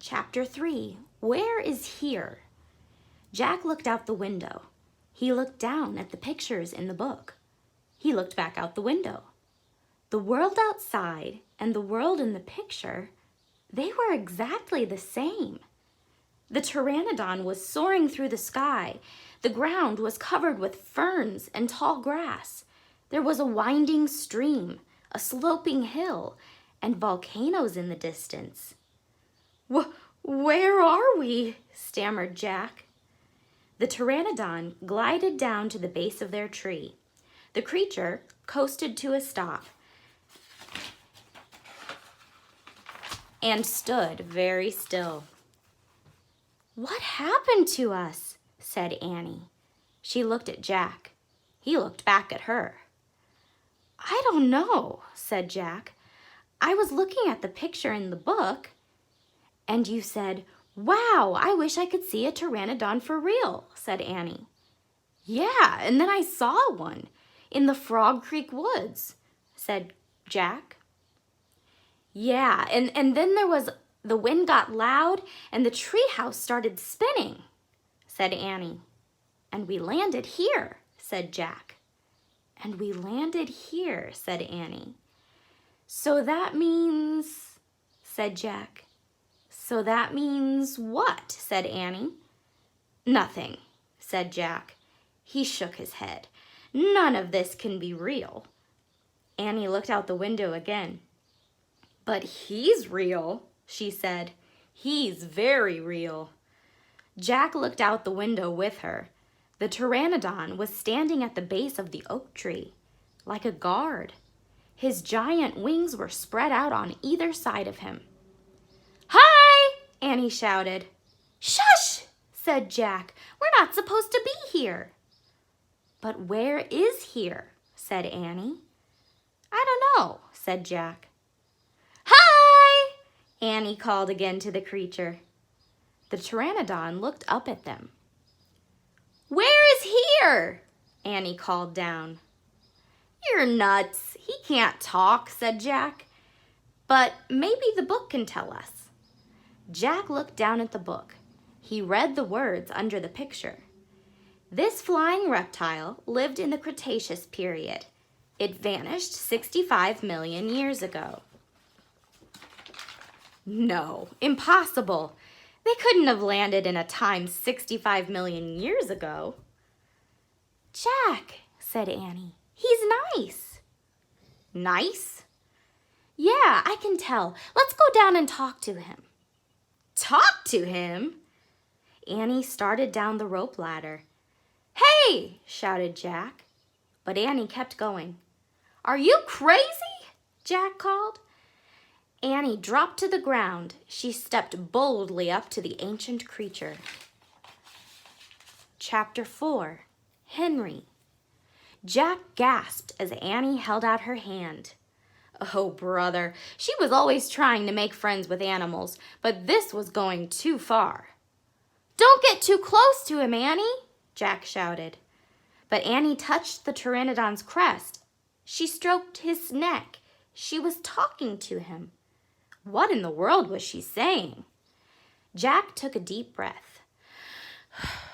Chapter 3. Where is here? Jack looked out the window. He looked down at the pictures in the book. He looked back out the window. The world outside and the world in the picture, they were exactly the same. The Pteranodon was soaring through the sky. The ground was covered with ferns and tall grass. There was a winding stream, a sloping hill, and volcanoes in the distance. Where are we? Stammered Jack. The Pteranodon glided down to the base of their tree. The creature coasted to a stop and stood very still. What happened to us? Said Annie. She looked at Jack. He looked back at her. I don't know, said Jack. I was looking at the picture in the book, and you said, wow, I wish I could see a Pteranodon for real, said Annie. Yeah, and then I saw one in the Frog Creek woods, said Jack. Yeah, and then the wind got loud and the treehouse started spinning, said Annie. And we landed here, said Jack. And we landed here, said Annie. So that means, said Jack. So that means what? Said Annie. Nothing, said Jack. He shook his head. None of this can be real. Annie looked out the window again. But he's real, she said. He's very real. Jack looked out the window with her. The Pteranodon was standing at the base of the oak tree, like a guard. His giant wings were spread out on either side of him. Hi! Annie shouted. Shush! Said Jack. We're not supposed to be here. But where is here? Said Annie. I don't know, said Jack. Hi! Annie called again to the creature. The Pteranodon looked up at them. Where is here? Annie called down. You're nuts. He can't talk, said Jack. But maybe the book can tell us. Jack looked down at the book. He read the words under the picture. This flying reptile lived in the Cretaceous period. It vanished 65 million years ago. No, impossible. They couldn't have landed in a time 65 million years ago. Jack, said Annie, he's nice. Nice? Yeah, I can tell. Let's go down and talk to him. Talk to him? Annie started down the rope ladder. Hey, shouted Jack. But Annie kept going. Are you crazy? Jack called. Annie dropped to the ground. She stepped boldly up to the ancient creature. Chapter 4. Henry. Jack gasped as Annie held out her hand. Oh, brother, she was always trying to make friends with animals, but this was going too far. Don't get too close to him, Annie, Jack shouted. But Annie touched the Pteranodon's crest. She stroked his neck. She was talking to him. What in the world was she saying? Jack took a deep breath.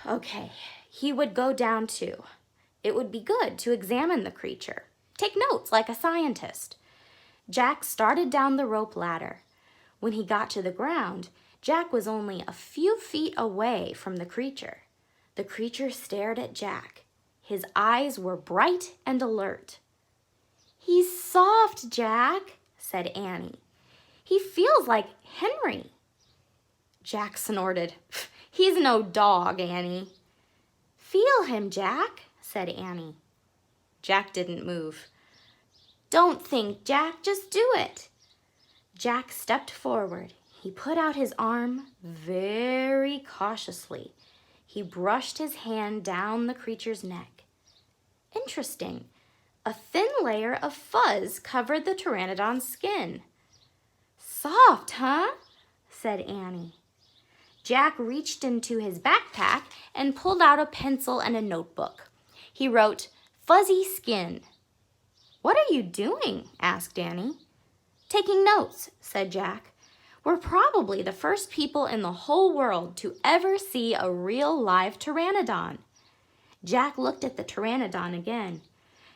Okay, he would go down too. It would be good to examine the creature. Take notes like a scientist. Jack started down the rope ladder. When he got to the ground, Jack was only a few feet away from the creature. The creature stared at Jack. His eyes were bright and alert. He's soft, Jack, said Annie. He feels like Henry. Jack snorted. He's no dog, Annie. Feel him, Jack, said Annie. Jack didn't move. Don't think, Jack, just do it. Jack stepped forward. He put out his arm very cautiously. He brushed his hand down the creature's neck. Interesting. A thin layer of fuzz covered the Pteranodon's skin. Soft, huh? Said Annie. Jack reached into his backpack and pulled out a pencil and a notebook. He wrote, Fuzzy skin. What are you doing? Asked Annie. Taking notes, said Jack. We're probably the first people in the whole world to ever see a real live pteranodon. Jack looked at the pteranodon again.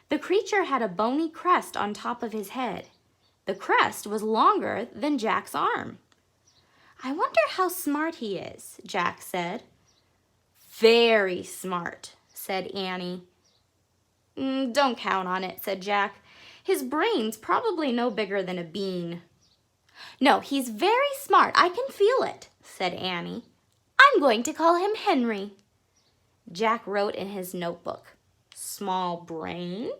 The creature had a bony crest on top of his head. The crest was longer than Jack's arm. I wonder how smart he is, Jack said. Very smart, said Annie. Don't count on it, said Jack. His brain's probably no bigger than a bean. No, he's very smart. I can feel it, said Annie. I'm going to call him Henry. Jack wrote in his notebook, "Small brain?" ?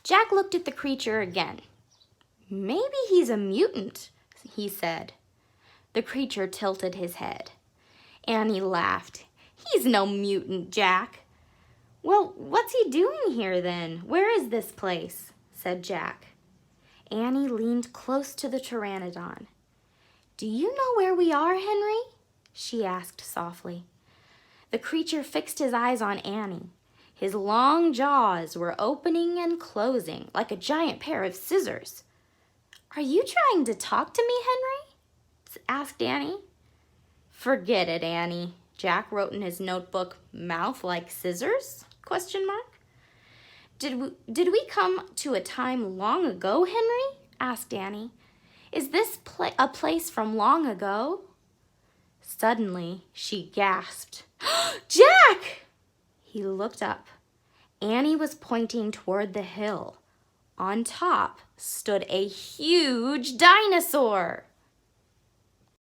Jack looked at the creature again. Maybe he's a mutant, he said. The creature tilted his head. Annie laughed. He's no mutant, Jack. Well, what's he doing here then? Where is this place? Said Jack. Annie leaned close to the pteranodon. Do you know where we are, Henry? She asked softly. The creature fixed his eyes on Annie. His long jaws were opening and closing like a giant pair of scissors. Are you trying to talk to me, Henry? Asked Annie. Forget it, Annie. Jack wrote in his notebook, "Mouth like scissors?" ? Did we come to a time long ago, Henry? Asked Annie. Is this a place from long ago? Suddenly, she gasped. Jack! He looked up. Annie was pointing toward the hill. On top stood a huge dinosaur.